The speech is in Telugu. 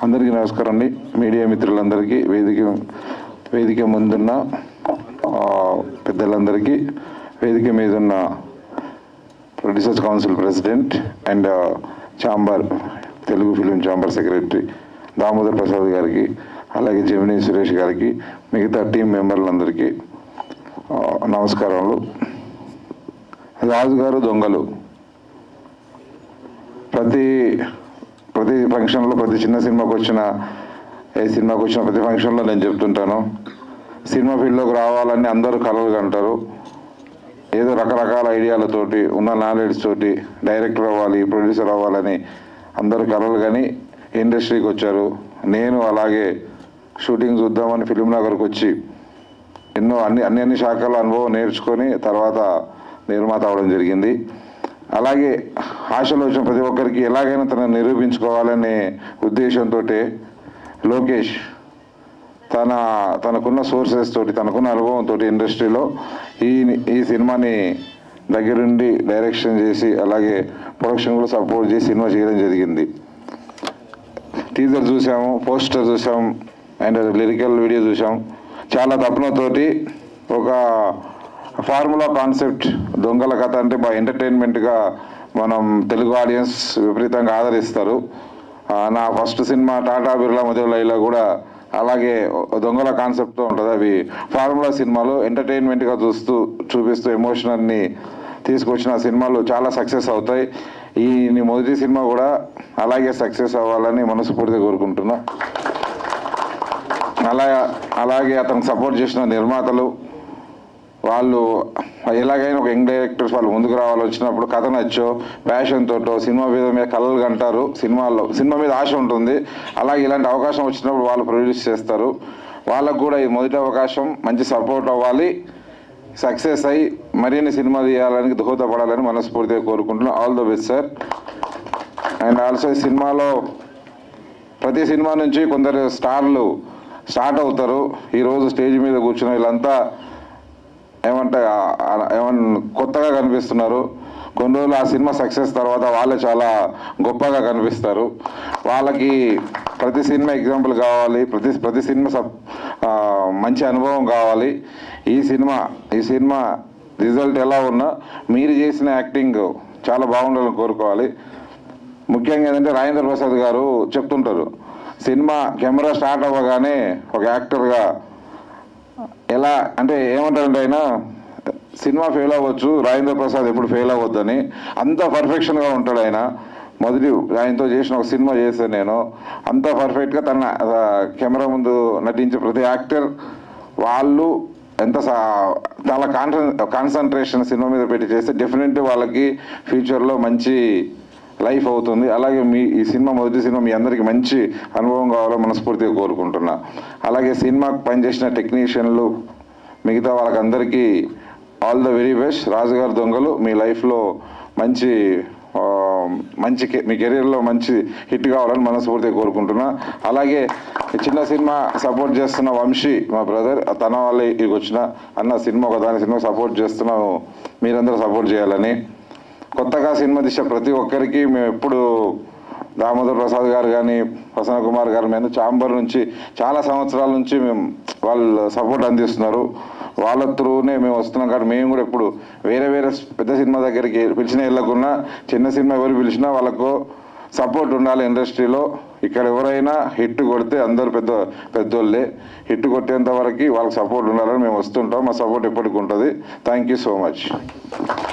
అందరికీ నమస్కారం అండి. మీడియా మిత్రులందరికీ, వేదిక ముందున్న పెద్దలందరికీ, వేదిక మీద ఉన్న producers council president and chamber Telugu film chamber secretary Damodar Prasad గారికి, అలాగే జమినీ సురేష్ గారికి, మిగతా టీం మెంబర్లందరికీ నమస్కారాలు. రాజుగారు దొంగలు ప్రతి ఫంక్షన్లో, ప్రతి చిన్న సినిమాకి వచ్చిన ప్రతి ఫంక్షన్లో నేను చెప్తుంటాను, సినిమా ఫీల్డ్లోకి రావాలని అందరూ కలలు కంటారు. ఏదో రకరకాల ఐడియాలతోటి, ఉన్న నాలెడ్జ్ తోటి డైరెక్టర్ అవ్వాలి, ప్రొడ్యూసర్ అవ్వాలని అందరూ కలలు కానీ ఇండస్ట్రీకి వచ్చారు. నేను అలాగే షూటింగ్ చూద్దామని ఫిలిం నగర్కి వచ్చి ఎన్నో అన్ని శాఖల అనుభవం నేర్చుకొని తర్వాత నిర్మాత అవ్వడం జరిగింది. అలాగే ఆశలో వచ్చిన ప్రతి ఒక్కరికి ఎలాగైనా తనను నిరూపించుకోవాలనే ఉద్దేశంతో లోకేష్ తనకున్న సోర్సెస్ తోటి, తనకున్న అనుభవంతో ఇండస్ట్రీలో ఈ సినిమాని దగ్గరుండి డైరెక్షన్ చేసి, అలాగే ప్రొడక్షన్ కూడా సపోర్ట్ చేసి సినిమా చేయడం జరిగింది. టీజర్ చూసాము, పోస్టర్ చూసాం, అండ్ లిరికల్ వీడియో చూసాం. చాలా తపనతోటి ఒక ఫార్ములా కాన్సెప్ట్, దొంగల కథ అంటే బాగా ఎంటర్టైన్మెంట్గా మనం తెలుగు ఆడియన్స్ విపరీతంగా ఆదరిస్తారు. నా ఫస్ట్ సినిమా టాటా బిర్లా మధురైలో కూడా అలాగే దొంగల కాన్సెప్ట్తో ఉంటుంది. అవి ఫార్ములా సినిమాలు ఎంటర్టైన్మెంట్గా చూపిస్తూ ఎమోషనల్ని తీసుకొచ్చిన సినిమాలు చాలా సక్సెస్ అవుతాయి. ఈ మొదటి సినిమా కూడా అలాగే సక్సెస్ అవ్వాలని మనస్ఫూర్తిగా కోరుకుంటున్నా. అలాగే అతనికి సపోర్ట్ చేసిన నిర్మాతలు, వాళ్ళు ఎలాగైనా ఒక యంగ్ డైరెక్టర్స్ వాళ్ళు ముందుకు రావాలి, వచ్చినప్పుడు కథ నచ్చో, ప్యాషన్ తోటో, సినిమా మీద కలలు కంటారు. సినిమా మీద ఆశ ఉంటుంది. అలాగే ఇలాంటి అవకాశం వచ్చినప్పుడు వాళ్ళు ప్రొడ్యూస్ చేస్తారు. వాళ్ళకు కూడా ఈ మొదటి అవకాశం మంచి సపోర్ట్ అవ్వాలి, సక్సెస్ అయ్యి మరిన్ని సినిమా తీయాలని దోహదపడాలని మనస్ఫూర్తిగా కోరుకుంటున్నాం. All the best sir. And also ఈ సినిమాలో ప్రతి సినిమా నుంచి కొందరు స్టార్లు స్టార్ట్ అవుతారు. ఈరోజు స్టేజ్ మీద కూర్చున్న వీళ్ళంతా ఏమంటే కొత్తగా కనిపిస్తున్నారు. కొన్ని రోజులు ఆ సినిమా సక్సెస్ తర్వాత వాళ్ళే చాలా గొప్పగా కనిపిస్తారు. వాళ్ళకి ప్రతి సినిమా ఎగ్జాంపుల్ కావాలి, ప్రతి సినిమా మంచి అనుభవం కావాలి. ఈ సినిమా రిజల్ట్ ఎలా ఉన్నా మీరు చేసిన యాక్టింగ్ చాలా బాగుండాలని కోరుకోవాలి. ముఖ్యంగా ఏంటంటే రాజేంద్ర ప్రసాద్ గారు చెప్తుంటారు, సినిమా కెమెరా స్టార్ట్ అవ్వగానే ఒక యాక్టర్గా ఎలా అంటే ఏమంటారంటే, ఆయన సినిమా ఫెయిల్ అవ్వచ్చు, రాజేంద్ర ప్రసాద్ ఎప్పుడు ఫెయిల్ అవ్వద్దని, అంత పర్ఫెక్షన్గా ఉంటాడు ఆయన. ఆయనతో చేసిన ఒక సినిమా చేశాను నేను, అంత పర్ఫెక్ట్గా తన కెమెరా ముందు నటించే ప్రతి యాక్టర్ వాళ్ళు ఎంత చాలా కాన్సన్ట్రేషన్ సినిమా మీద పెట్టి చేస్తే డెఫినెట్లీ వాళ్ళకి ఫ్యూచర్లో మంచి లైఫ్ అవుతుంది. అలాగే ఈ సినిమా మొదటి సినిమా మీ అందరికీ మంచి అనుభవం కావాలని మనస్ఫూర్తిగా కోరుకుంటున్నా. అలాగే సినిమాకు పనిచేసిన టెక్నీషియన్లు, మిగతా వాళ్ళకందరికీ ఆల్ ద వెరీ బెస్ట్. రాజుగారు దొంగలు మీ లైఫ్లో మంచి మీ కెరీర్లో మంచి హిట్ కావాలని మనస్ఫూర్తిగా కోరుకుంటున్నా. అలాగే చిన్న సినిమా సపోర్ట్ చేస్తున్న వంశీ మా బ్రదర్, తన వాళ్ళే ఇక్కడికి వచ్చిన అన్న సినిమా ఒకదాని సినిమా సపోర్ట్ చేస్తున్నాము, మీరందరూ సపోర్ట్ చేయాలని. కొత్తగా సినిమా తీసే ప్రతి ఒక్కరికి మేము ఎప్పుడు దామోదర్ ప్రసాద్ గారు కానీ, ప్రసన్న కుమార్ గారు, మేము ఛాంబర్ నుంచి చాలా సంవత్సరాల నుంచి వాళ్ళు సపోర్ట్ అందిస్తున్నారు. వాళ్ళ త్రూనే మేము వస్తున్నాం. కాబట్టి మేము కూడా ఇప్పుడు వేరే పెద్ద సినిమా దగ్గరికి పిలిచినా వెళ్ళకున్నా, చిన్న సినిమా ఎవరు పిలిచినా వాళ్ళకు సపోర్ట్ ఉండాలి ఇండస్ట్రీలో. ఇక్కడ ఎవరైనా హిట్ కొడితే అందరూ పెద్దోళ్ళే, హిట్ కొట్టేంత వరకు వాళ్ళకి సపోర్ట్ ఉండాలని మేము వస్తుంటాం. మా సపోర్ట్ ఎప్పటికి ఉంటుంది. Thank you so much.